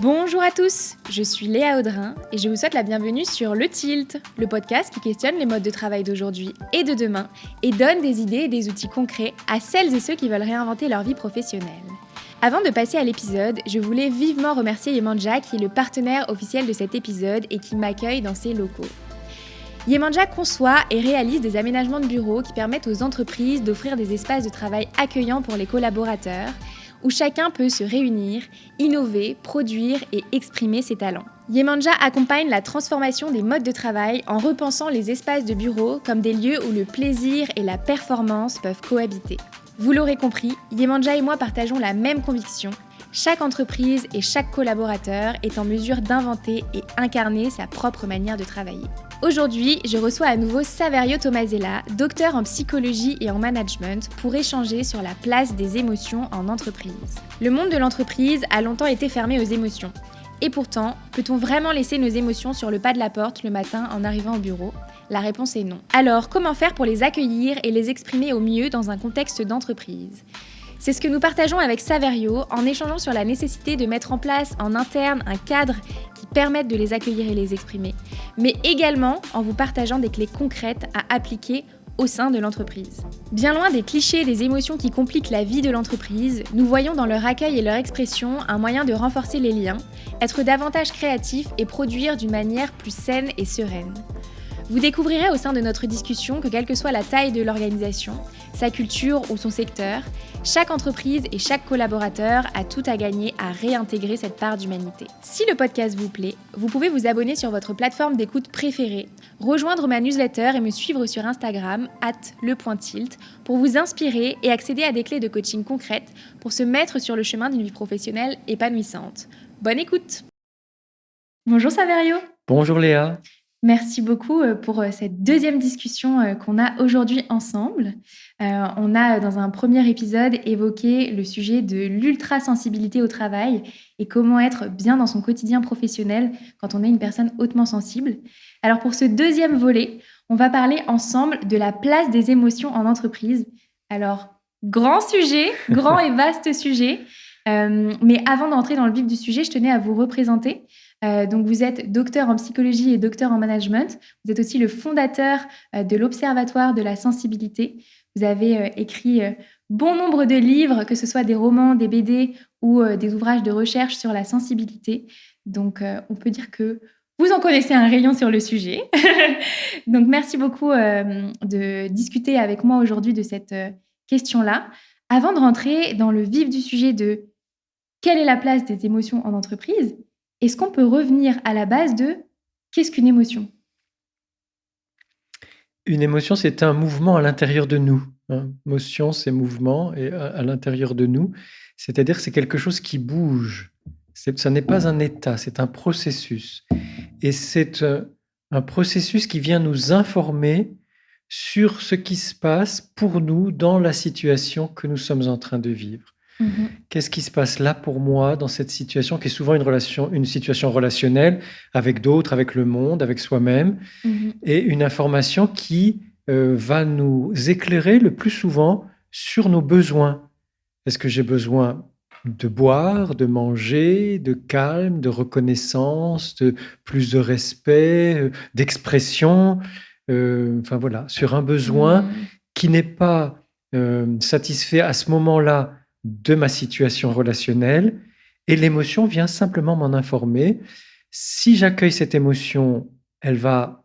Bonjour à tous, je suis Léa Audrin et je vous souhaite la bienvenue sur Le Tilt, le podcast qui questionne les modes de travail d'aujourd'hui et de demain et donne des idées et des outils concrets à celles et ceux qui veulent réinventer leur vie professionnelle. Avant de passer à l'épisode, je voulais vivement remercier Yemanja qui est le partenaire officiel de cet épisode et qui m'accueille dans ses locaux. Yemanja conçoit et réalise des aménagements de bureaux qui permettent aux entreprises d'offrir des espaces de travail accueillants pour les collaborateurs, où chacun peut se réunir, innover, produire et exprimer ses talents. Yemanja accompagne la transformation des modes de travail en repensant les espaces de bureau comme des lieux où le plaisir et la performance peuvent cohabiter. Vous l'aurez compris, Yemanja et moi partageons la même conviction. Chaque entreprise et chaque collaborateur est en mesure d'inventer et incarner sa propre manière de travailler. Aujourd'hui, je reçois à nouveau Saverio Tomasella, docteur en psychologie et en management, pour échanger sur la place des émotions en entreprise. Le monde de l'entreprise a longtemps été fermé aux émotions. Et pourtant, peut-on vraiment laisser nos émotions sur le pas de la porte le matin en arrivant au bureau ? La réponse est non. Alors, comment faire pour les accueillir et les exprimer au mieux dans un contexte d'entreprise ? C'est ce que nous partageons avec Saverio en échangeant sur la nécessité de mettre en place en interne un cadre qui permette de les accueillir et les exprimer, mais également en vous partageant des clés concrètes à appliquer au sein de l'entreprise. Bien loin des clichés et des émotions qui compliquent la vie de l'entreprise, nous voyons dans leur accueil et leur expression un moyen de renforcer les liens, être davantage créatif et produire d'une manière plus saine et sereine. Vous découvrirez au sein de notre discussion que quelle que soit la taille de l'organisation, sa culture ou son secteur, chaque entreprise et chaque collaborateur a tout à gagner à réintégrer cette part d'humanité. Si le podcast vous plaît, vous pouvez vous abonner sur votre plateforme d'écoute préférée, rejoindre ma newsletter et me suivre sur Instagram @le.tilt pour vous inspirer et accéder à des clés de coaching concrètes pour se mettre sur le chemin d'une vie professionnelle épanouissante. Bonne écoute! Bonjour Saverio. Bonjour Léa. Merci beaucoup pour cette deuxième discussion qu'on a aujourd'hui ensemble. On a, dans un premier épisode, évoqué le sujet de l'ultra-sensibilité au travail et comment être bien dans son quotidien professionnel quand on est une personne hautement sensible. Alors pour ce deuxième volet, on va parler ensemble de la place des émotions en entreprise. Alors, grand sujet, grand et vaste sujet. Mais avant d'entrer dans le vif du sujet, je tenais à vous représenter. Donc vous êtes docteur en psychologie et docteur en management. Vous êtes aussi le fondateur de l'Observatoire de la sensibilité. Vous avez écrit bon nombre de livres, que ce soit des romans, des BD ou des ouvrages de recherche sur la sensibilité. Donc on peut dire que vous en connaissez un rayon sur le sujet. Donc merci beaucoup de discuter avec moi aujourd'hui de cette question-là. Avant de rentrer dans le vif du sujet de quelle est la place des émotions en entreprise, est-ce qu'on peut revenir à la base de qu'est-ce qu'une émotion ? Une émotion, c'est un mouvement à l'intérieur de nous, hein. Motion, c'est mouvement et à l'intérieur de nous, c'est-à-dire que c'est quelque chose qui bouge. Ça n'est pas un état, c'est un processus et c'est, un processus qui vient nous informer sur ce qui se passe pour nous dans la situation que nous sommes en train de vivre. Mmh. Qu'est-ce qui se passe là pour moi dans cette situation qui est souvent une situation relationnelle avec d'autres, avec le monde, avec soi-même Mmh. et une information qui, va nous éclairer le plus souvent sur nos besoins. Est-ce que j'ai besoin de boire, de manger, de calme, de reconnaissance, de plus de respect, d'expression? Enfin voilà, sur un besoin Mmh. qui n'est pas, satisfait à ce moment-là de ma situation relationnelle et l'émotion vient simplement m'en informer. Si j'accueille cette émotion, elle va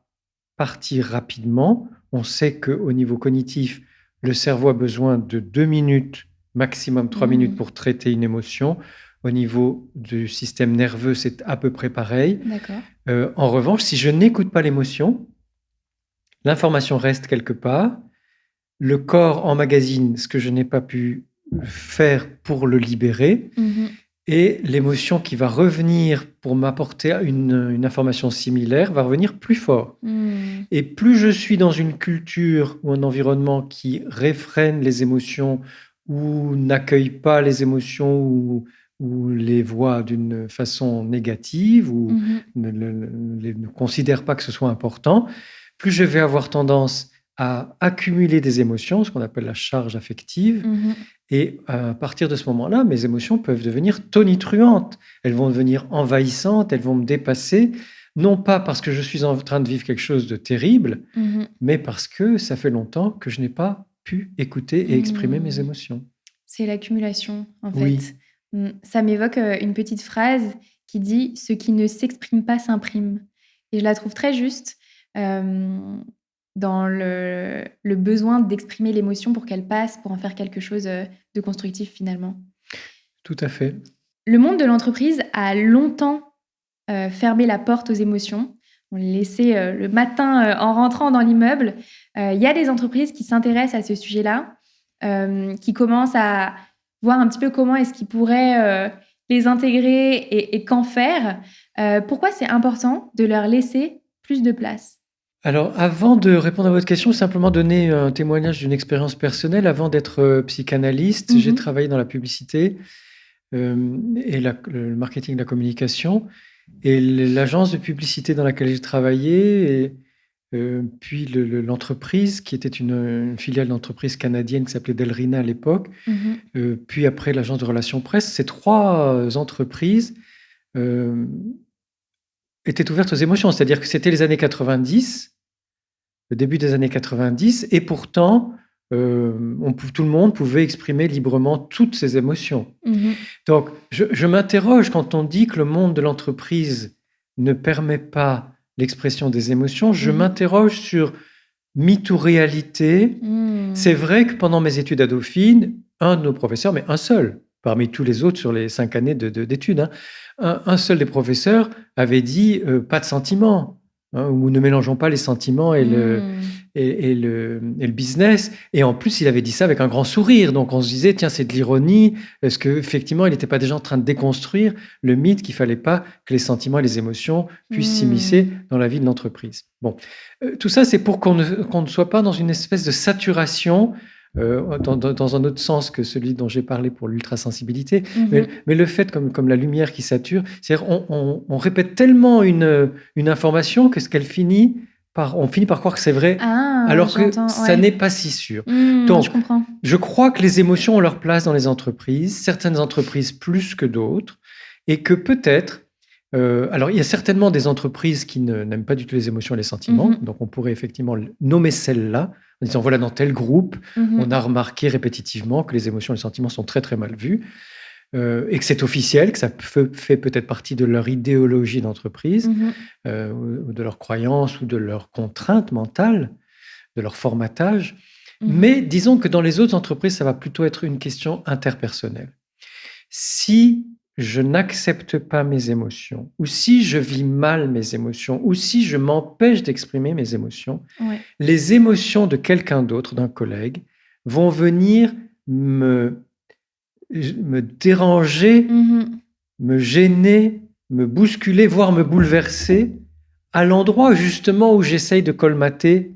partir rapidement. On sait qu'au niveau cognitif, le cerveau a besoin de 2 minutes, maximum 3 minutes Mmh. pour traiter une émotion. Au niveau du système nerveux, c'est à peu près pareil. D'accord. En revanche, si je n'écoute pas l'émotion, l'information reste quelque part. Le corps emmagasine ce que je n'ai pas pu faire pour le libérer Mmh. et l'émotion qui va revenir pour m'apporter une information similaire va revenir plus fort. Mmh. Et plus je suis dans une culture ou un environnement qui réfrène les émotions ou n'accueille pas les émotions ou les voit d'une façon négative ou Mmh. ne considère pas que ce soit important, plus je vais avoir tendance à accumuler des émotions, ce qu'on appelle la charge affective. Mmh. Et à partir de ce moment-là, mes émotions peuvent devenir tonitruantes. Elles vont devenir envahissantes, elles vont me dépasser, non pas parce que je suis en train de vivre quelque chose de terrible, Mmh. mais parce que ça fait longtemps que je n'ai pas pu écouter et exprimer mes Mmh. émotions. C'est l'accumulation, en Oui, fait. Ça m'évoque, une petite phrase qui dit: «Ce qui ne s'exprime pas s'imprime» et je la trouve très juste, hem, dans le besoin d'exprimer l'émotion pour qu'elle passe, pour en faire quelque chose, de constructif, finalement. tout à fait. Le monde de l'entreprise a longtemps, fermé la porte aux émotions. On les laissait, le matin, en rentrant dans l'immeuble. Il y a des entreprises qui s'intéressent à ce sujet-là, qui commencent à voir un petit peu comment est-ce qu'ils pourraient, les intégrer et qu'en faire. Pourquoi c'est important de leur laisser plus de place? Alors, avant de répondre à votre question, simplement donner un témoignage d'une expérience personnelle. Avant d'être psychanalyste, j'ai Mmh. travaillé dans la publicité et le marketing de la communication. Et l'agence de publicité dans laquelle j'ai travaillé, et puis l'entreprise qui était une filiale d'entreprise canadienne qui s'appelait Delrina à l'époque, Mmh. puis après l'agence de relations presse, ces 3 entreprises, hem, étaient ouvertes aux émotions. C'est-à-dire que c'était les années 90, le début des années 90, et pourtant, tout le monde pouvait exprimer librement toutes ses émotions. Mmh. Donc je m'interroge quand on dit que le monde de l'entreprise ne permet pas l'expression des émotions, je Mmh. m'interroge sur mythe ou réalité. C'est Mmh. vrai que pendant mes études à Dauphine, un de nos professeurs, mais un seul, parmi tous les autres sur les 5 années d'études, hein, un seul des professeurs avait dit, «Pas de sentiments, hein, ou ne mélangeons pas les sentiments et le Mmh. et le business», et en plus, il avait dit ça avec un grand sourire, donc on se disait: «Tiens, c'est de l'ironie». Est-ce qu'effectivement, il n'était pas déjà en train de déconstruire le mythe qu'il fallait pas que les sentiments et les émotions puissent s'immiscer Mmh. dans la vie de l'entreprise? Bon, tout ça, c'est pour qu'on ne soit pas dans une espèce de saturation, dans un autre sens que celui dont j'ai parlé pour l'ultrasensibilité. Mais Mmh. mais le fait, comme la lumière qui sature, c'est-à-dire on répète tellement une information que ce qu'elle finit on finit par croire que c'est vrai, Ah, alors que j'entends, ça ouais. n'est pas si sûr. Je Donc, comprends. je crois que les émotions ont leur place dans les entreprises, certaines entreprises plus que d'autres, et que peut-être, alors il y a certainement des entreprises qui n'aiment pas du tout les émotions et les sentiments, Mmh. donc on pourrait effectivement nommer celles-là, en disant: «Voilà, dans tel groupe, on a Mmh. remarqué répétitivement que les émotions et les sentiments sont très, très mal vus». Et que c'est officiel, que ça fait peut-être partie de leur idéologie d'entreprise, Mmh. ou de leurs croyances ou de leurs contraintes mentales, de leur formatage. Mmh. Mais disons que dans les autres entreprises, ça va plutôt être une question interpersonnelle. Si je n'accepte pas mes émotions, ou si je vis mal mes émotions, ou si je m'empêche d'exprimer mes émotions, Ouais. les émotions de quelqu'un d'autre, d'un collègue, vont venir me me déranger, Mmh. me gêner, me bousculer, voire me bouleverser, à l'endroit justement où j'essaye de colmater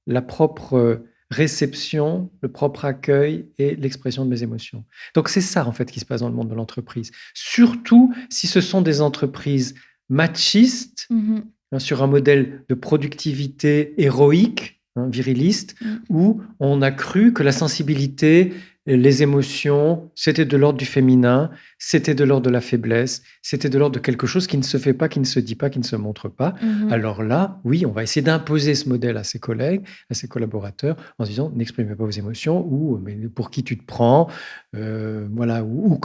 la propre, réception, le propre accueil et l'expression de mes émotions. Donc c'est ça en fait qui se passe dans le monde de l'entreprise. Surtout si ce sont des entreprises machistes, Mmh. hein, sur un modèle de productivité héroïque, hein, viriliste, Mmh. où on a cru que la sensibilité, les émotions, c'était de l'ordre du féminin, c'était de l'ordre de la faiblesse, c'était de l'ordre de quelque chose qui ne se fait pas, qui ne se dit pas, qui ne se montre pas. Mmh. Alors là, oui, on va essayer d'imposer ce modèle à ses collègues, à ses collaborateurs, en se disant: «N'exprimez pas vos émotions» ou «Mais pour qui tu te prends?» Voilà, «Où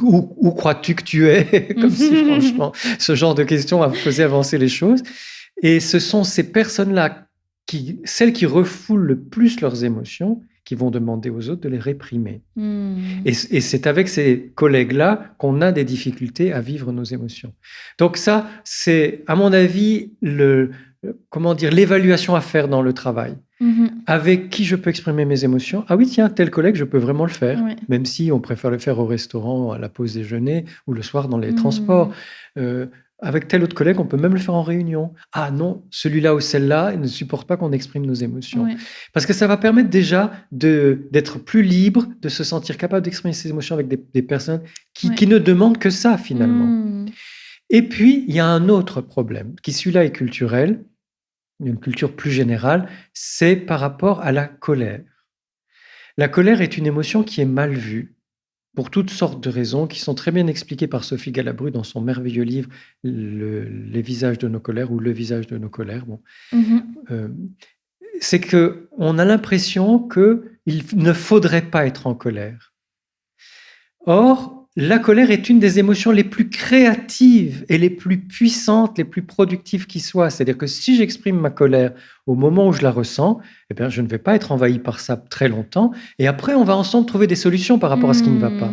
crois-tu que tu es?» Comme si franchement, ce genre de questions faisait avancer les choses. Et ce sont ces personnes-là, celles qui refoulent le plus leurs émotions, qui vont demander aux autres de les réprimer. Mmh. Et c'est avec ces collègues-là qu'on a des difficultés à vivre nos émotions. Donc ça, c'est à mon avis comment dire? L'évaluation à faire dans le travail. Mmh. Avec qui je peux exprimer mes émotions? Ah oui, tiens, tel collègue, je peux vraiment le faire, Ouais. même si on préfère le faire au restaurant, à la pause déjeuner ou le soir dans les transports. Mmh. Heu, Avec tel autre collègue, on peut même le faire en réunion. Ah non, celui-là ou celle-là, il ne supporte pas qu'on exprime nos émotions. Ouais. Parce que ça va permettre déjà d'être plus libre, de se sentir capable d'exprimer ses émotions avec des personnes Ouais. qui ne demandent que ça finalement. Mmh. Et puis, il y a un autre problème qui celui-là est culturel, une culture plus générale, c'est par rapport à la colère. La colère est une émotion qui est mal vue pour toutes sortes de raisons qui sont très bien expliquées par Sophie Galabru dans son merveilleux livre Les visages de nos colères ou Le visage de nos colères. Bon. Euh, c'est qu'on a l'impression qu'il ne faudrait pas être en colère. Or, la colère est une des émotions les plus créatives et les plus puissantes, les plus productives qui soient. C'est-à-dire que si j'exprime ma colère au moment où je la ressens, eh bien, je ne vais pas être envahi par ça très longtemps. Et après, on va ensemble trouver des solutions par rapport à ce qui ne va pas.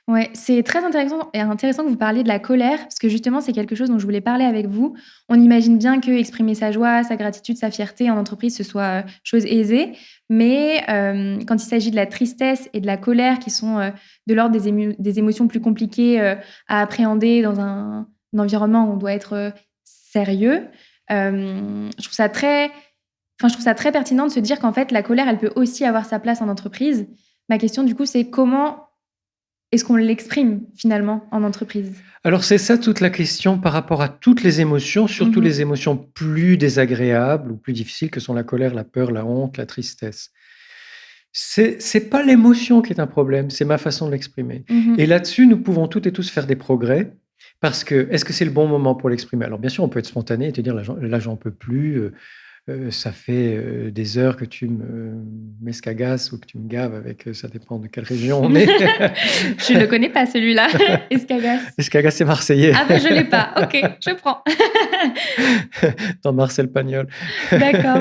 Ouais, c'est très intéressant que vous parliez de la colère, parce que justement, c'est quelque chose dont je voulais parler avec vous. On imagine bien que exprimer sa joie, sa gratitude, sa fierté en entreprise, ce soit chose aisée, mais quand il s'agit de la tristesse et de la colère, qui sont de l'ordre des émotions plus compliquées à appréhender dans un environnement où on doit être sérieux, je trouve ça très pertinent de se dire qu'en fait, la colère, elle peut aussi avoir sa place en entreprise. Ma question, du coup, c'est comment est-ce qu'on l'exprime finalement en entreprise? Alors c'est ça toute la question par rapport à toutes les émotions, surtout les émotions plus désagréables ou plus difficiles que sont la colère, la peur, la honte, la tristesse. C'est pas l'émotion qui est un problème, c'est ma façon de l'exprimer. Et là-dessus, nous pouvons toutes et tous faire des progrès parce que est-ce que c'est le bon moment pour l'exprimer? Alors bien sûr, on peut être spontané et te dire là j'en peux plus, ça fait des heures que tu m'escagasses ou que tu me gaves avec, ça dépend de quelle région on est. Je ne le connais pas celui-là, Escagas. Escagas, c'est marseillais. Ah ben je l'ai pas, ok, je prends. Dans Marcel Pagnol. D'accord.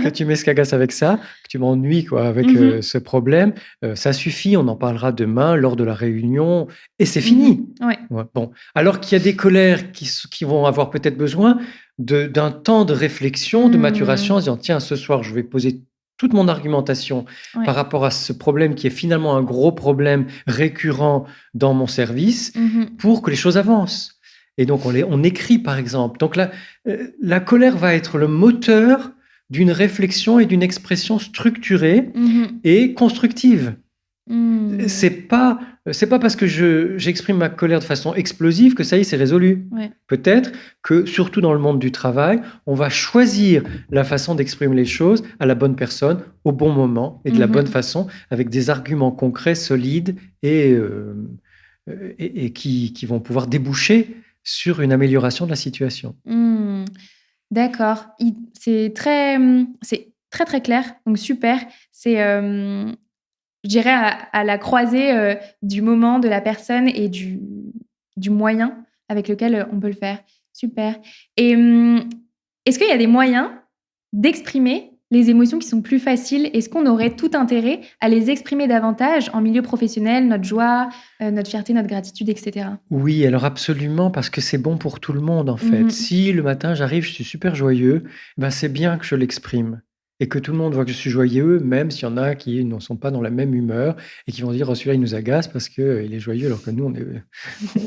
Que tu m'escagasses avec ça, que tu m'ennuies quoi, avec ce problème, ça suffit, on en parlera demain lors de la réunion et c'est fini. Ouais. Ouais, bon. Alors qu'il y a des colères qui vont avoir peut-être besoin d'un temps de réflexion, de maturation, en se disant tiens, ce soir, je vais poser toute mon argumentation par rapport à ce problème qui est finalement un gros problème récurrent dans mon service pour que les choses avancent. Et donc, on écrit, par exemple. Donc, la colère va être le moteur d'une réflexion et d'une expression structurée et constructive. C'est pas parce que j'exprime ma colère de façon explosive que ça y est, c'est résolu. Ouais. Peut-être que, surtout dans le monde du travail, on va choisir la façon d'exprimer les choses à la bonne personne, au bon moment et de la bonne façon, avec des arguments concrets, solides et qui vont pouvoir déboucher sur une amélioration de la situation. D'accord. C'est très, très clair, donc super. C'est, je dirais à la croisée du moment, de la personne et du moyen avec lequel on peut le faire. Super. Et est-ce qu'il y a des moyens d'exprimer les émotions qui sont plus faciles? Est-ce qu'on aurait tout intérêt à les exprimer davantage en milieu professionnel, notre joie, notre fierté, notre gratitude, etc.? Oui, alors absolument, parce que c'est bon pour tout le monde en fait. Si le matin j'arrive, je suis super joyeux, ben c'est bien que je l'exprime et que tout le monde voit que je suis joyeux, même s'il y en a qui ne sont pas dans la même humeur et qui vont dire: «Oh celui-là il nous agace parce qu'il est joyeux», alors que nous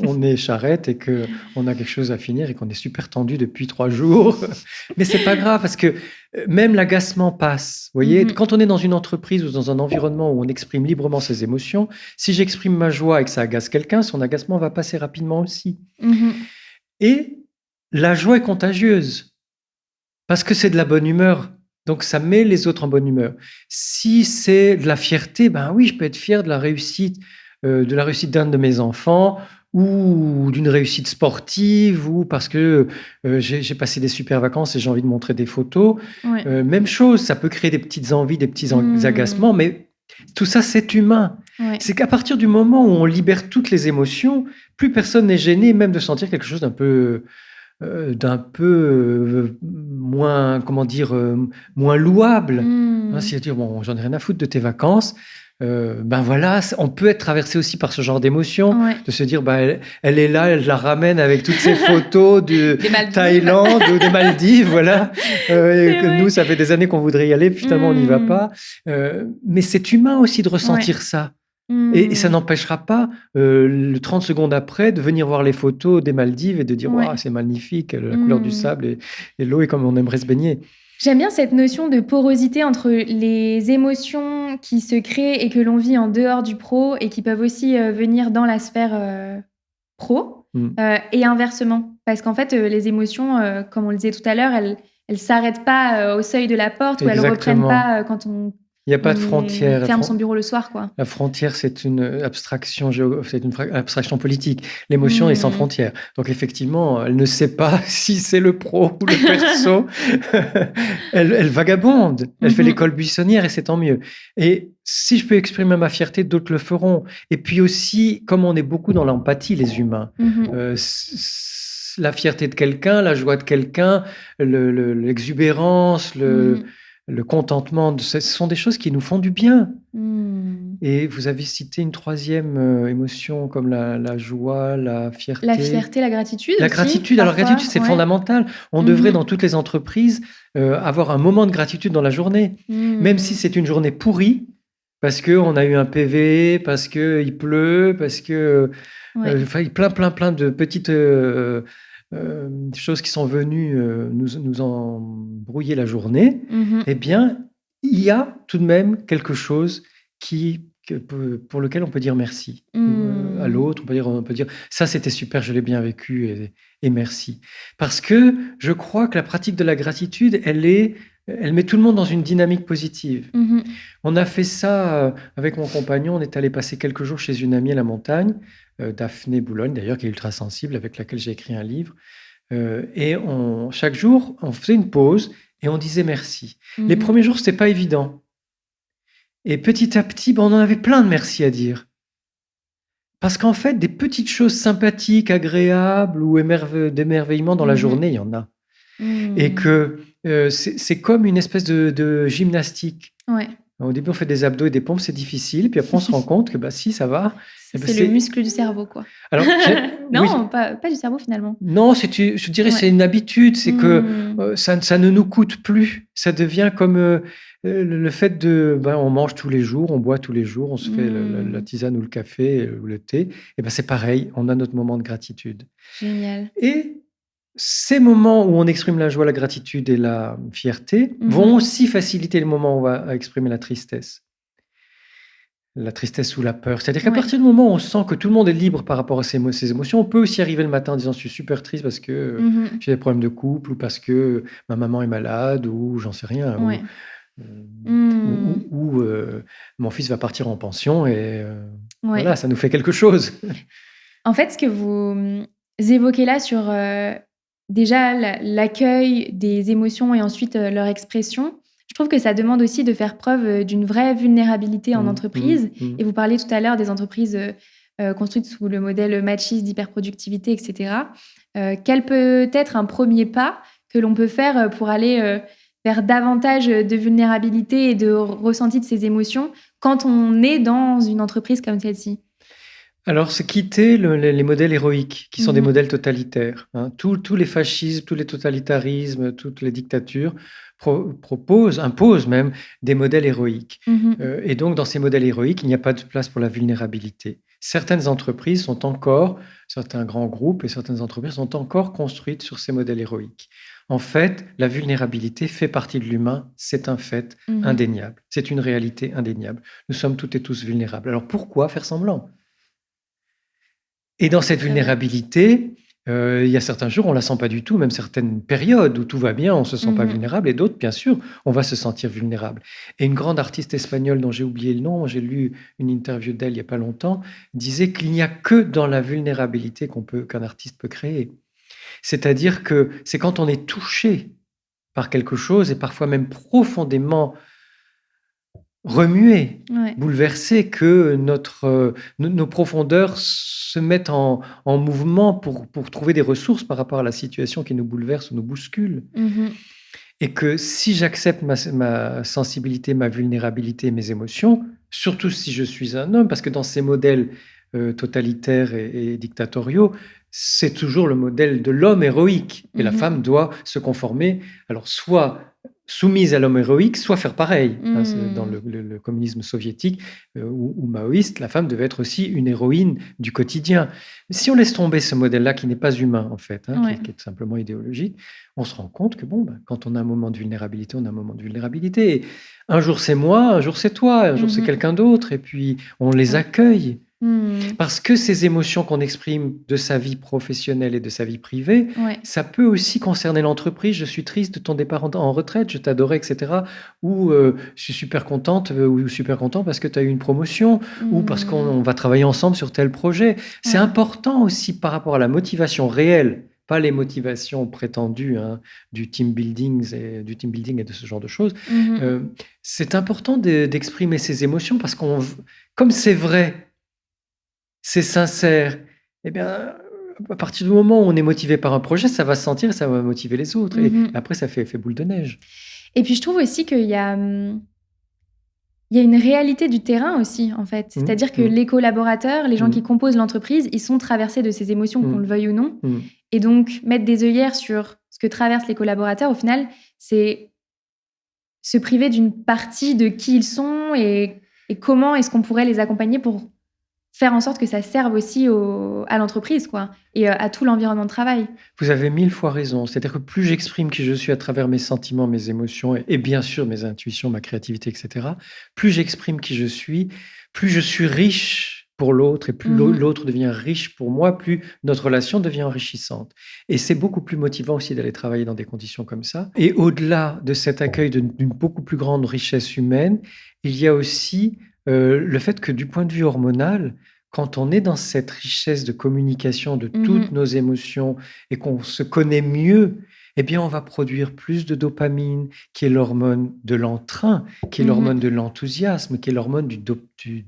on est charrette et qu'on a quelque chose à finir et qu'on est super tendu depuis 3 jours. Mais c'est pas grave parce que même l'agacement passe. Vous voyez, quand on est dans une entreprise ou dans un environnement où on exprime librement ses émotions, si j'exprime ma joie et que ça agace quelqu'un, son agacement va passer rapidement aussi. Et la joie est contagieuse parce que c'est de la bonne humeur. Donc, ça met les autres en bonne humeur. Si c'est de la fierté, ben oui, je peux être fier de la réussite d'un de mes enfants ou d'une réussite sportive ou parce que j'ai passé des super vacances et j'ai envie de montrer des photos. Ouais. Même chose, ça peut créer des petites envies, des petits agacements, mais tout ça, c'est humain. Ouais. C'est qu'à partir du moment où on libère toutes les émotions, plus personne n'est gêné même de sentir quelque chose d'un peu moins, comment dire, moins louable. Si dire bon, j'en ai rien à foutre de tes vacances. Ben voilà, on peut être traversé aussi par ce genre d'émotion, de se dire ben elle est là, elle la ramène avec toutes ces photos de Thaïlande ou des Maldives, voilà. Et que nous, ça fait des années qu'on voudrait y aller, puis finalement on n'y va pas. Mais c'est humain aussi de ressentir ça. Et ça n'empêchera pas, 30 secondes après, de venir voir les photos des Maldives et de dire: «Waouh, c'est magnifique, la couleur du sable et l'eau est comme on aimerait se baigner». J'aime bien cette notion de porosité entre les émotions qui se créent et que l'on vit en dehors du pro et qui peuvent aussi venir dans la sphère pro et inversement. Parce qu'en fait, les émotions, comme on le disait tout à l'heure, elles s'arrêtent pas au seuil de la porte ou elles reprennent Exactement. pas quand on, Il n'y a pas de on frontière. ferme son bureau le soir, quoi. La frontière, c'est une abstraction, abstraction politique. L'émotion est sans Hmm. frontière. Donc effectivement, elle ne sait pas si c'est le pro ou le perso. Elle vagabonde. Elle fait l'école buissonnière et c'est tant mieux. Et si je peux exprimer ma fierté, d'autres le feront. Et puis aussi, comme on est beaucoup dans l'empathie, les humains, la fierté de quelqu'un, la joie de quelqu'un, l'exubérance, le contentement, ce sont des choses qui nous font du bien. Et vous avez cité une troisième émotion comme la joie, la fierté. La fierté, la gratitude La aussi, gratitude, alors parfois, gratitude, c'est ouais. fondamental. On devrait, dans toutes les entreprises, avoir un moment de gratitude dans la journée. Même si c'est une journée pourrie, parce qu'on a eu un PV, parce qu'il pleut, parce que... plein de petites choses qui sont venues nous embrouiller la journée. Eh bien, il y a tout de même quelque chose pour lequel on peut dire merci à l'autre. On peut dire ça, c'était super, je l'ai bien vécu et merci. Parce que je crois que la pratique de la gratitude, elle met tout le monde dans une dynamique positive. On a fait ça avec mon compagnon. On est allé passer quelques jours chez une amie à la montagne, Daphné Boulogne d'ailleurs, qui est ultra sensible, avec laquelle j'ai écrit un livre. Et chaque jour, on faisait une pause et on disait merci. Les premiers jours, c'était pas évident. Et petit à petit, on en avait plein de merci à dire. Parce qu'en fait, des petites choses sympathiques, agréables ou d'émerveillement dans la journée, il y en a. Et que c'est comme une espèce de gymnastique. Ouais. Au début, on fait des abdos et des pompes, c'est difficile. Puis après, on se rend compte que si, ça va. C'est le muscle du cerveau, quoi. Alors, non, pas du cerveau finalement. Non, je dirais c'est une habitude. C'est que ça ne nous coûte plus. Ça devient comme le fait on mange tous les jours, on boit tous les jours, on se fait la tisane ou le café ou le thé. Et c'est pareil, on a notre moment de gratitude. Génial. Et ces moments où on exprime la joie, la gratitude et la fierté vont aussi faciliter le moment où on va exprimer la tristesse. La tristesse ou la peur. C'est-à-dire qu'à partir du moment où on sent que tout le monde est libre par rapport à ses émotions, on peut aussi arriver le matin en disant « je suis super triste parce que j'ai des problèmes de couple ou parce que ma maman est malade ou j'en sais rien. Ou mon fils va partir en pension et voilà, ça nous fait quelque chose. » En fait, ce que vous évoquez là sur déjà l'accueil des émotions et ensuite leur expression, je trouve que ça demande aussi de faire preuve d'une vraie vulnérabilité en entreprise. Et vous parliez tout à l'heure des entreprises construites sous le modèle machiste d'hyperproductivité, etc. Quel peut être un premier pas que l'on peut faire pour aller vers davantage de vulnérabilité et de ressenti de ces émotions quand on est dans une entreprise comme celle-ci? Alors, c'est quitter les modèles héroïques, qui sont des modèles totalitaires. Tous les fascismes, tous les totalitarismes, toutes les dictatures imposent même des modèles héroïques. Et donc, dans ces modèles héroïques, il n'y a pas de place pour la vulnérabilité. Certaines entreprises certains grands groupes et certaines entreprises sont encore construites sur ces modèles héroïques. En fait, la vulnérabilité fait partie de l'humain, c'est un fait indéniable. C'est une réalité indéniable. Nous sommes toutes et tous vulnérables. Alors pourquoi faire semblant ? Et dans cette vulnérabilité, il y a certains jours, on ne la sent pas du tout, même certaines périodes où tout va bien, on ne se sent pas vulnérable, et d'autres, bien sûr, on va se sentir vulnérable. Et une grande artiste espagnole dont j'ai oublié le nom, j'ai lu une interview d'elle il n'y a pas longtemps, disait qu'il n'y a que dans la vulnérabilité qu'un artiste peut créer. C'est-à-dire que c'est quand on est touché par quelque chose, et parfois même profondément remué, bouleversé, que nos profondeurs se mettent en mouvement pour trouver des ressources par rapport à la situation qui nous bouleverse ou nous bouscule. Et que si j'accepte ma sensibilité, ma vulnérabilité, mes émotions, surtout si je suis un homme, parce que dans ces modèles totalitaires et dictatoriaux, c'est toujours le modèle de l'homme héroïque. Et la femme doit se conformer, alors soit soumise à l'homme héroïque, soit faire pareil. Dans le communisme soviétique ou maoïste, la femme devait être aussi une héroïne du quotidien. Si on laisse tomber ce modèle-là, qui n'est pas humain en fait, qui est simplement idéologique, on se rend compte que quand on a un moment de vulnérabilité, on a un moment de vulnérabilité. Et un jour c'est moi, un jour c'est toi, un jour c'est quelqu'un d'autre, et puis on les accueille. Mmh. Parce que ces émotions qu'on exprime de sa vie professionnelle et de sa vie privée, Ouais. ça peut aussi concerner l'entreprise. Je suis triste de ton départ en retraite, je t'adorais, etc. Ou je suis super contente ou super content parce que tu as eu une promotion ou parce Mmh. qu'on va travailler ensemble sur tel projet. C'est Ouais. important aussi par rapport à la motivation réelle, pas les motivations prétendues du team building et de ce genre de choses. Mmh. Euh, c'est important d'exprimer ses émotions parce comme c'est vrai, c'est sincère, eh bien, à partir du moment où on est motivé par un projet, ça va se sentir et ça va motiver les autres et Mmh. après ça fait effet boule de neige. Et puis je trouve aussi qu'il y a, il y a une réalité du terrain aussi, en fait. Mmh, C'est-à-dire que mmh, les collaborateurs, les gens mmh, qui composent l'entreprise, ils sont traversés de ces émotions, qu'on mmh, le veuille ou non. mmh. Et donc, mettre des œillères sur ce que traversent les collaborateurs, au final, c'est se priver d'une partie de qui ils sont et comment est-ce qu'on pourrait les accompagner pour faire en sorte que ça serve aussi à l'entreprise, quoi, et à tout l'environnement de travail. Vous avez 1000 fois raison. C'est-à-dire que plus j'exprime qui je suis à travers mes sentiments, mes émotions et bien sûr mes intuitions, ma créativité, etc., plus j'exprime qui je suis, plus je suis riche pour l'autre et plus Mmh. l'autre devient riche pour moi, plus notre relation devient enrichissante. Et c'est beaucoup plus motivant aussi d'aller travailler dans des conditions comme ça. Et au-delà de cet accueil d'une beaucoup plus grande richesse humaine, il y a aussi le fait que du point de vue hormonal, quand on est dans cette richesse de communication de toutes Mmh. nos émotions et qu'on se connaît mieux, eh bien, on va produire plus de dopamine, qui est l'hormone de l'entrain, qui est l'hormone Mmh. de l'enthousiasme, qui est l'hormone du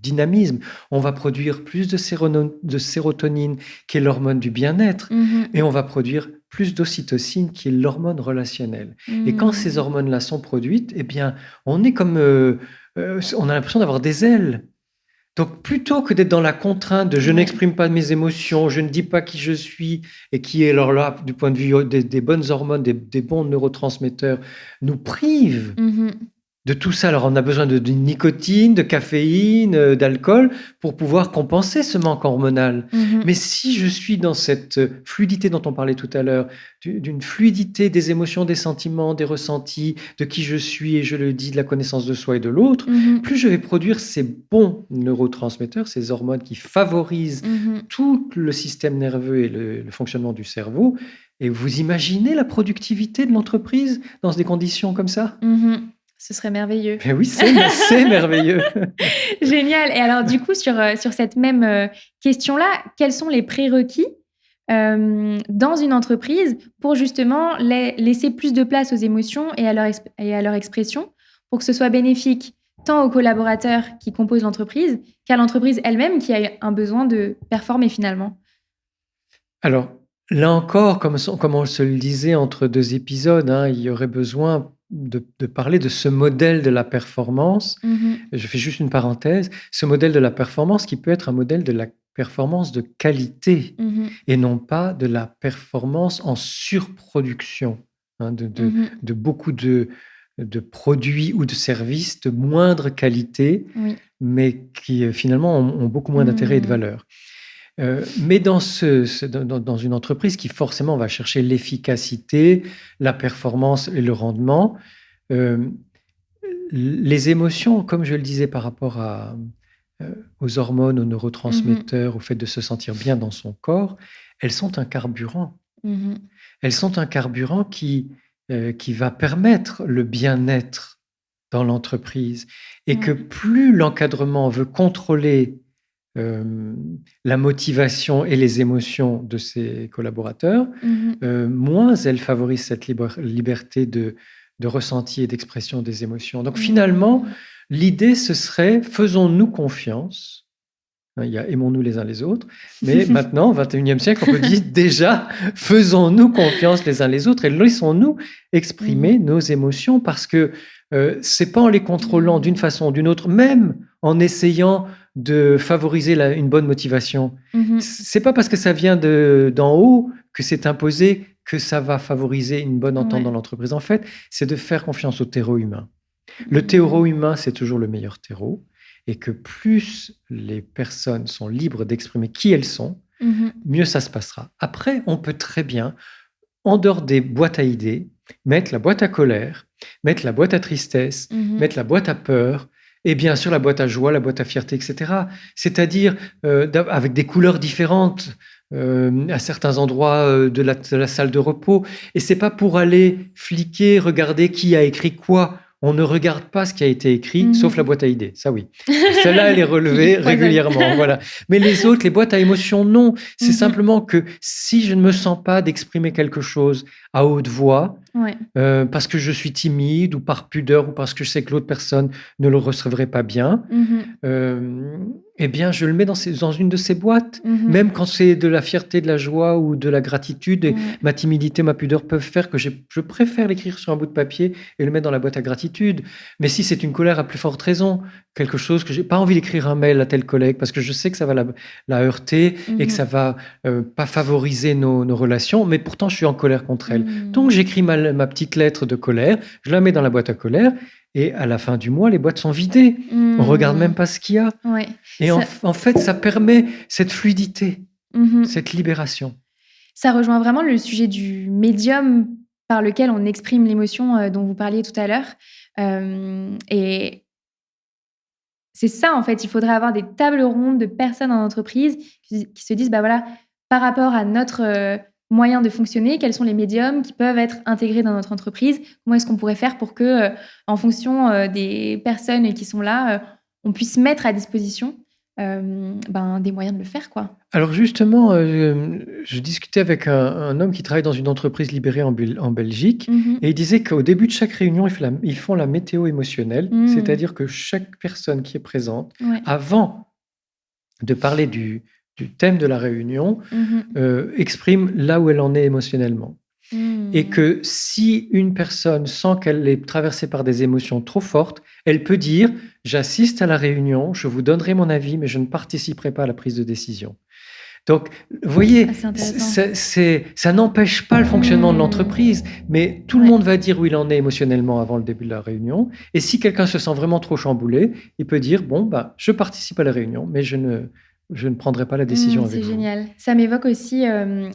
dynamisme. On va produire plus de sérotonine, qui est l'hormone du bien-être, Mmh. et on va produire plus d'ocytocine, qui est l'hormone relationnelle. Et quand ces Mmh. hormones-là sont produites, eh bien, on est comme, on a l'impression d'avoir des ailes. Donc plutôt que d'être dans la contrainte de je Ouais. n'exprime pas mes émotions, je ne dis pas qui je suis et qui, alors là, du point de vue des bonnes hormones, des bons neurotransmetteurs, nous prive Mmh. de tout ça. Alors on a besoin de nicotine, de caféine, d'alcool pour pouvoir compenser ce manque hormonal. Mmh. Mais si je suis dans cette fluidité dont on parlait tout à l'heure, d'une fluidité des émotions, des sentiments, des ressentis, de qui je suis et je le dis, de la connaissance de soi et de l'autre, Mmh. plus je vais produire ces bons neurotransmetteurs, ces hormones qui favorisent Mmh. tout le système nerveux et le fonctionnement du cerveau. Et vous imaginez la productivité de l'entreprise dans des conditions comme ça? Mmh. Ce serait merveilleux. Mais oui, c'est merveilleux. Génial. Et alors du coup sur cette même, question-là, quels sont les prérequis, dans une entreprise pour justement laisser plus de place aux émotions et à leur expression pour que ce soit bénéfique tant aux collaborateurs qui composent l'entreprise qu'à l'entreprise elle-même qui a un besoin de performer finalement? Alors, là encore, comme on se le disait entre 2 épisodes, il y aurait besoin de parler de ce modèle de la performance. Mmh. Je fais juste une parenthèse, ce modèle de la performance qui peut être un modèle de la performance de qualité Mmh. et non pas de la performance en surproduction, Mmh. de beaucoup de produits ou de services de moindre qualité, Oui. mais qui, finalement ont beaucoup moins d'intérêt et de Mmh. valeur. Mais dans une entreprise qui forcément va chercher l'efficacité, la performance et le rendement, hem, les émotions, comme je le disais par rapport aux hormones, aux Mmh. neurotransmetteurs, au fait de se sentir bien dans son corps, elles sont un carburant. Mmh. Elles sont un carburant qui va permettre le bien-être dans l'entreprise et que Ouais. plus l'encadrement veut contrôler hem, la motivation et les émotions de ses collaborateurs, Mmh. moins elle favorise cette liberté de ressenti et d'expression des émotions. Donc finalement, Mmh. l'idée ce serait: faisons-nous confiance. Il y a aimons-nous les uns les autres, mais maintenant, au 21e siècle, on peut dire déjà: faisons-nous confiance les uns les autres et laissons-nous exprimer Mmh. nos émotions parce que, c'est pas en les contrôlant d'une Mmh. façon ou d'une autre, même en essayant de favoriser une bonne motivation. Mmh. C'est pas parce que ça vient d'en haut que c'est imposé que ça va favoriser une bonne entente Ouais. dans l'entreprise. En fait, c'est de faire confiance au terreau humain. Le terreau Mmh. humain, c'est toujours le meilleur terreau et que plus les personnes sont libres d'exprimer qui elles sont, Mmh. mieux ça se passera. Après, on peut très bien, en dehors des boîtes à idées, mettre la boîte à colère, mettre la boîte à tristesse, Mmh. mettre la boîte à peur Et bien sûr, la boîte à joie, la boîte à fierté, etc. C'est-à-dire avec des couleurs différentes à certains endroits de la salle de repos. Et c'est pas pour aller fliquer, regarder qui a écrit quoi. On ne regarde pas ce qui a été écrit, sauf la boîte à idées, ça oui. Celle-là, elle est relevée régulièrement. Voilà. Mais les autres, les boîtes à émotions, non. C'est simplement que si je ne me sens pas d'exprimer quelque chose à haute voix, parce que je suis timide ou par pudeur ou parce que je sais que l'autre personne ne le recevrait pas bien, eh bien, je le mets dans une de ces boîtes. Même quand c'est de la fierté, de la joie ou de la gratitude, et ma timidité, ma pudeur peuvent faire que je préfère l'écrire sur un bout de papier et le mettre dans la boîte à gratitude. Mais si c'est une colère à plus forte raison, quelque chose que j'ai pas envie d'écrire un mail à tel collègue parce que je sais que ça va la heurter et que ça va pas favoriser nos relations, mais pourtant je suis en colère contre elle. Donc j'écris ma petite lettre de colère, je la mets dans la boîte à colère. Et à la fin du mois, les boîtes sont vidées. On regarde même pas ce qu'il y a. Et en fait, ça permet cette fluidité, cette libération. Ça rejoint vraiment le sujet du médium par lequel on exprime l'émotion dont vous parliez tout à l'heure. Et c'est ça, en fait. Il faudrait avoir des tables rondes de personnes en entreprise qui se disent, bah voilà, par rapport à notre moyen de fonctionner, quels sont les médiums qui peuvent être intégrés dans notre entreprise? Comment est-ce qu'on pourrait faire pour que, en fonction des personnes qui sont là, on puisse mettre à disposition des moyens de le faire, quoi. Alors justement, je discutais avec un homme qui travaille dans une entreprise libérée en Belgique et il disait qu'au début de chaque réunion, ils font la météo émotionnelle, c'est-à-dire que chaque personne qui est présente, avant de parler du thème de la réunion, exprime là où elle en est émotionnellement. Et que si une personne sent qu'elle est traversée par des émotions trop fortes, elle peut dire « J'assiste à la réunion, je vous donnerai mon avis, mais je ne participerai pas à la prise de décision ». Donc, vous voyez, ça n'empêche pas le fonctionnement de l'entreprise, mais tout le monde va dire où il en est émotionnellement avant le début de la réunion. Et si quelqu'un se sent vraiment trop chamboulé, il peut dire « Bon, je participe à la réunion, mais je ne prendrai pas la décision avec vous. » C'est génial. Ça m'évoque aussi,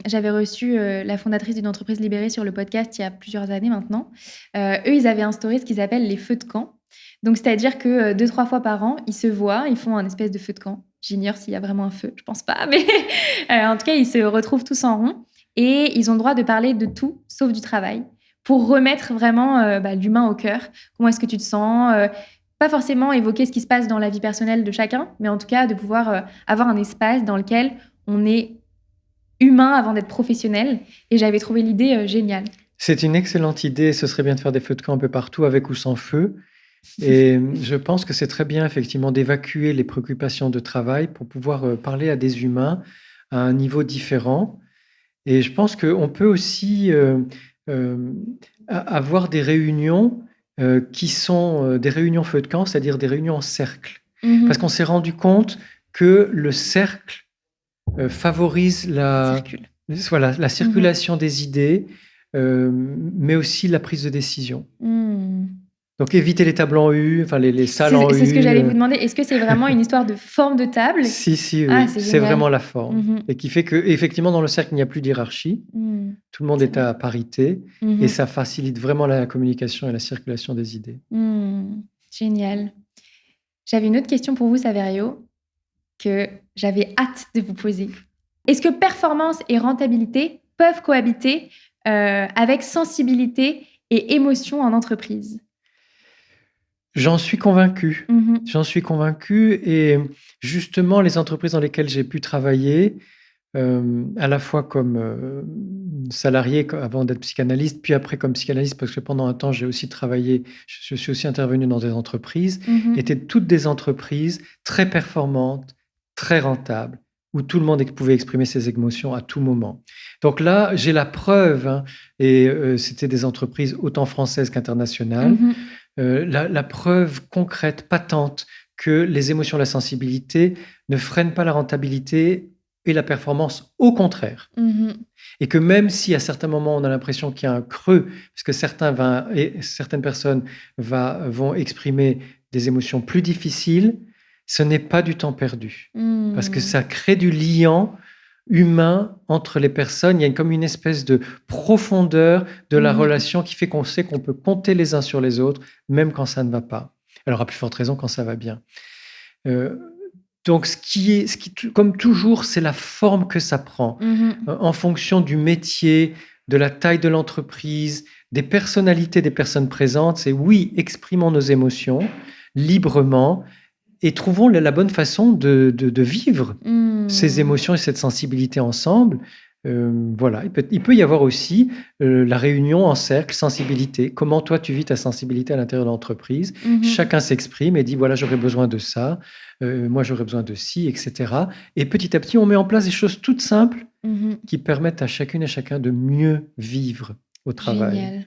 j'avais reçu la fondatrice d'une entreprise libérée sur le podcast il y a plusieurs années maintenant. Eux, ils avaient instauré ce qu'ils appellent les feux de camp. Donc, c'est-à-dire que 2-3 fois par an, ils se voient, ils font un espèce de feu de camp. J'ignore s'il y a vraiment un feu, je pense pas, mais en tout cas, ils se retrouvent tous en rond et ils ont le droit de parler de tout sauf du travail pour remettre vraiment l'humain au cœur. Comment est-ce que tu te sens pas forcément évoquer ce qui se passe dans la vie personnelle de chacun, mais en tout cas de pouvoir avoir un espace dans lequel on est humain avant d'être professionnel. Et j'avais trouvé l'idée géniale. C'est une excellente idée. Ce serait bien de faire des feux de camp un peu partout, avec ou sans feu. Et je pense que c'est très bien, effectivement, d'évacuer les préoccupations de travail pour pouvoir parler à des humains à un niveau différent. Et je pense qu'on peut aussi avoir des réunions qui sont des réunions feu de camp, c'est-à-dire des réunions en cercle. Parce qu'on s'est rendu compte que le cercle favorise la circulation des idées, mais aussi la prise de décision. Donc éviter les tables en U, enfin les salles en U. C'est ce que j'allais vous demander. Est-ce que c'est vraiment une histoire de forme de table? Si, oui. C'est vraiment la forme. Et qui fait qu'effectivement, dans le cercle, il n'y a plus d'hierarchie. Tout le monde est à parité. Et ça facilite vraiment la communication et la circulation des idées. Génial. J'avais une autre question pour vous, Saverio, que j'avais hâte de vous poser. Est-ce que performance et rentabilité peuvent cohabiter avec sensibilité et émotion en entreprise? J'en suis convaincu. J'en suis convaincu. Et justement, les entreprises dans lesquelles j'ai pu travailler, à la fois comme salarié avant d'être psychanalyste, puis après comme psychanalyste, parce que pendant un temps, j'ai aussi travaillé, je suis aussi intervenu dans des entreprises, étaient toutes des entreprises très performantes, très rentables, où tout le monde pouvait exprimer ses émotions à tout moment. Donc là, j'ai la preuve, et c'était des entreprises autant françaises qu'internationales, la preuve concrète, patente, que les émotions et la sensibilité ne freinent pas la rentabilité et la performance, au contraire. Et que même si à certains moments on a l'impression qu'il y a un creux, parce que certaines personnes vont exprimer des émotions plus difficiles, ce n'est pas du temps perdu. Parce que ça crée du lien humain entre les personnes. Il y a comme une espèce de profondeur de la relation qui fait qu'on sait qu'on peut compter les uns sur les autres, même quand ça ne va pas. Alors, à plus forte raison quand ça va bien. Heu, donc comme toujours, c'est la forme que ça prend. Mmh. En fonction du métier, de la taille de l'entreprise, des personnalités des personnes présentes, c'est oui, exprimons nos émotions librement et trouvons la bonne façon de vivre ces Mmh. émotions et cette sensibilité ensemble. Voilà, il peut y avoir aussi, la réunion en cercle sensibilité. Comment toi tu vis ta sensibilité à l'intérieur de l'entreprise? Mmh. Chacun s'exprime et dit: «Voilà, j'aurais besoin de ça, moi j'aurais besoin de ci» et cetera et petit à petit, on met en place des choses toutes simples Mmh. qui permettent à chacune et chacun de mieux vivre au travail. Génial.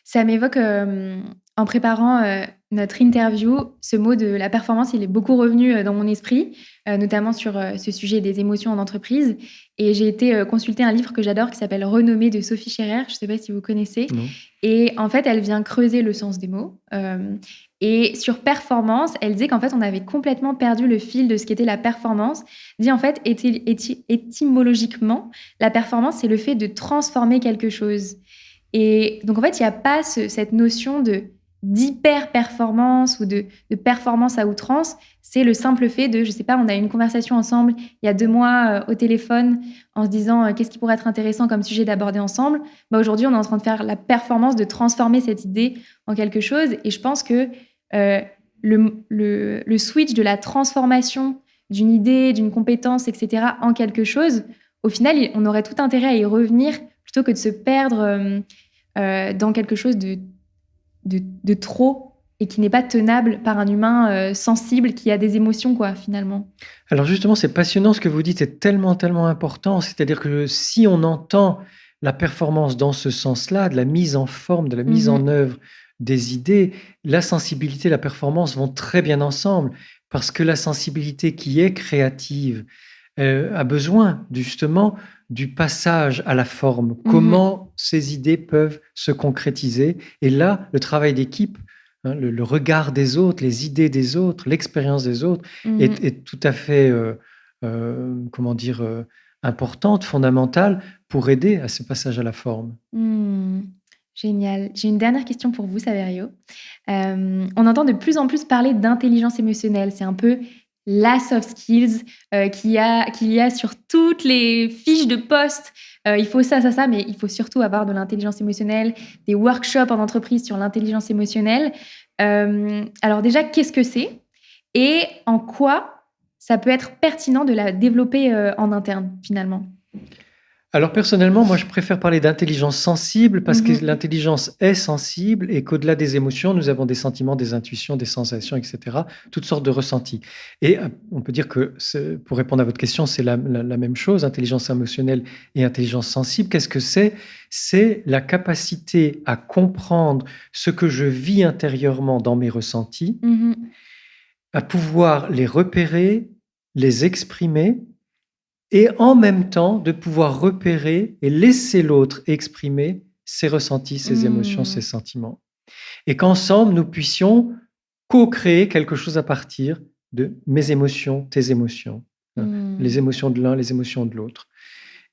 Ça m'évoque, en préparant, notre interview, ce mot de la performance, il est beaucoup revenu, dans mon esprit, notamment sur, ce sujet des émotions en entreprise et j'ai été, consulter un livre que j'adore qui s'appelle «Renommée» de Sophie Scherer, je ne sais pas si vous connaissez Non? et en fait, elle vient creuser le sens des mots, et sur performance, elle disait qu'en fait, on avait complètement perdu le fil de ce qu'était la performance. Elle dit en fait, étymologiquement, la performance, c'est le fait de transformer quelque chose et donc en fait, il y a pas cette notion d'hyper-performance ou de performance à outrance. C'est le simple fait de, je sais pas, on a eu une conversation ensemble il y a 2 mois, au téléphone en se disant, «Qu'est-ce qui pourrait être intéressant comme sujet d'aborder ensemble?» Bah, aujourd'hui, on est en train de faire la performance de transformer cette idée en quelque chose et je pense que, le switch de la transformation d'une idée, d'une compétence et cetera en quelque chose, au final, on aurait tout intérêt à y revenir plutôt que de se perdre, dans quelque chose de trop et qui n'est pas tenable par un humain, sensible qui a des émotions quoi, finalement. Alors justement, c'est passionnant ce que vous dites, c'est tellement, tellement important. C'est-à-dire que si on entend la performance dans ce sens-là, de la mise en forme, de la mise en Mmh. œuvre des idées, la sensibilité, la performance vont très bien ensemble. Parce que la sensibilité qui est créative, a besoin justement du passage à la forme. Mmh. Comment ces idées peuvent se concrétiser? Et là, le travail d'équipe, hein, le regard des autres, les idées des autres, l'expérience des autres Mmh. est tout à fait, comment dire? Importante, fondamentale pour aider à ce passage à la forme. Mmh. Génial. J'ai une dernière question pour vous, Saverio. On entend de plus en plus parler d'intelligence émotionnelle. C'est un peu la soft skills, qu'il y a sur toutes les fiches de poste. Il faut ça, ça, ça, mais il faut surtout avoir de l'intelligence émotionnelle, des workshops en entreprise sur l'intelligence émotionnelle. Alors déjà, qu'est-ce que c'est? Et en quoi ça peut être pertinent de la développer, en interne, finalement? Alors personnellement, moi je préfère parler d'intelligence sensible parce que Mmh. l'intelligence est sensible et qu'au-delà des émotions, nous avons des sentiments, des intuitions, des sensations et cetera, toutes sortes de ressentis et on peut dire que ce pour répondre à votre question, c'est la même chose, intelligence émotionnelle et intelligence sensible. Qu'est-ce que c'est? C'est la capacité à comprendre ce que je vis intérieurement dans mes ressentis, Mmh. à pouvoir les repérer, les exprimer et en même temps, de pouvoir repérer et laisser l'autre exprimer ses ressentis, ses émotions, ses Mmh. sentiments. Et qu'ensemble, nous puissions co-créer quelque chose à partir de mes émotions, tes émotions, hein, les Mmh. émotions de l'un, les émotions de l'autre.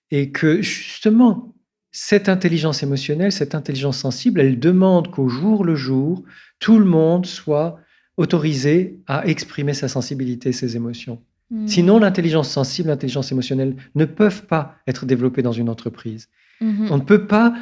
Et que justement, cette intelligence émotionnelle, cette intelligence sensible, elle demande qu'au jour le jour, tout le monde soit autorisé à exprimer sa sensibilité, ses émotions. Sinon, Mmh. l'intelligence sensible, l'intelligence émotionnelle ne peuvent pas être développées dans une entreprise. Mmh. On ne peut pas,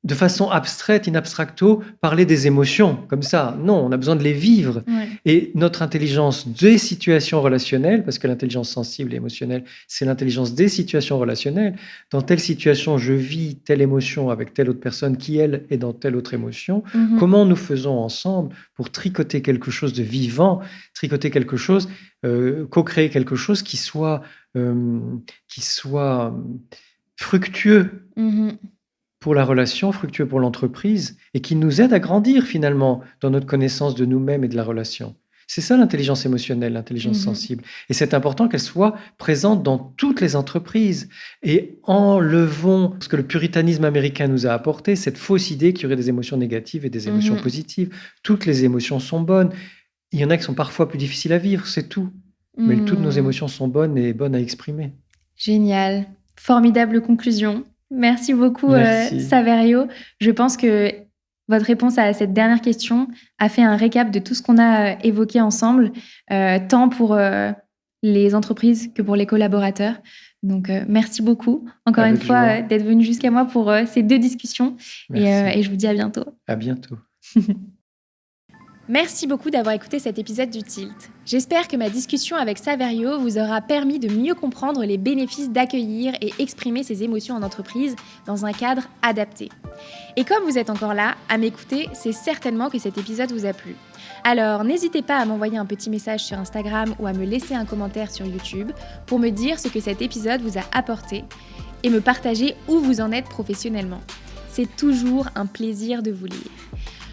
de façon abstraite, in abstracto, parler des émotions comme ça. Non, on a besoin de les vivre Ouais. et notre intelligence des situations relationnelles, parce que l'intelligence sensible et émotionnelle, c'est l'intelligence des situations relationnelles. Dans telle situation, je vis telle émotion avec telle autre personne qui, elle, est dans telle autre émotion. Mmh. Comment nous faisons ensemble pour tricoter quelque chose de vivant, tricoter quelque chose, co-créer quelque chose qui soit fructueux Mmh. pour la relation, fructueux pour l'entreprise et qui nous aide à grandir finalement dans notre connaissance de nous-mêmes et de la relation. C'est ça l'intelligence émotionnelle, l'intelligence Mmh. sensible. Et c'est important qu'elle soit présente dans toutes les entreprises. Et enlevons ce que le puritanisme américain nous a apporté, cette fausse idée qu'il y aurait des émotions négatives et des émotions Mmh. positives. Toutes les émotions sont bonnes. Il y en a qui sont parfois plus difficiles à vivre, c'est tout. Mais toutes nos Mmh. émotions sont bonnes et bonnes à exprimer. Génial. Formidable conclusion. Merci beaucoup, Merci. Saverio. Je pense que Votre réponse à cette dernière question a fait un récap de tout ce qu'on a évoqué ensemble, tant pour les entreprises que pour les collaborateurs. Donc, merci beaucoup, encore une Avec fois, joie. d'être venu jusqu'à moi pour ces 2 discussions Merci. et je vous dis à bientôt. À bientôt. Merci beaucoup d'avoir écouté cet épisode du Tilt. J'espère que ma discussion avec Saverio vous aura permis de mieux comprendre les bénéfices d'accueillir et exprimer ses émotions en entreprise dans un cadre adapté. Et comme vous êtes encore là à m'écouter, c'est certainement que cet épisode vous a plu. Alors n'hésitez pas à m'envoyer un petit message sur Instagram ou à me laisser un commentaire sur YouTube pour me dire ce que cet épisode vous a apporté et me partager où vous en êtes professionnellement. C'est toujours un plaisir de vous lire.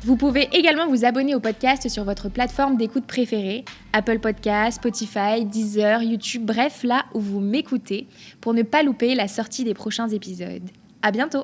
Vous pouvez également vous abonner au podcast sur votre plateforme d'écoute préférée, Apple Podcasts, Spotify, Deezer, YouTube, bref, là où vous m'écoutez, pour ne pas louper la sortie des prochains épisodes. À bientôt!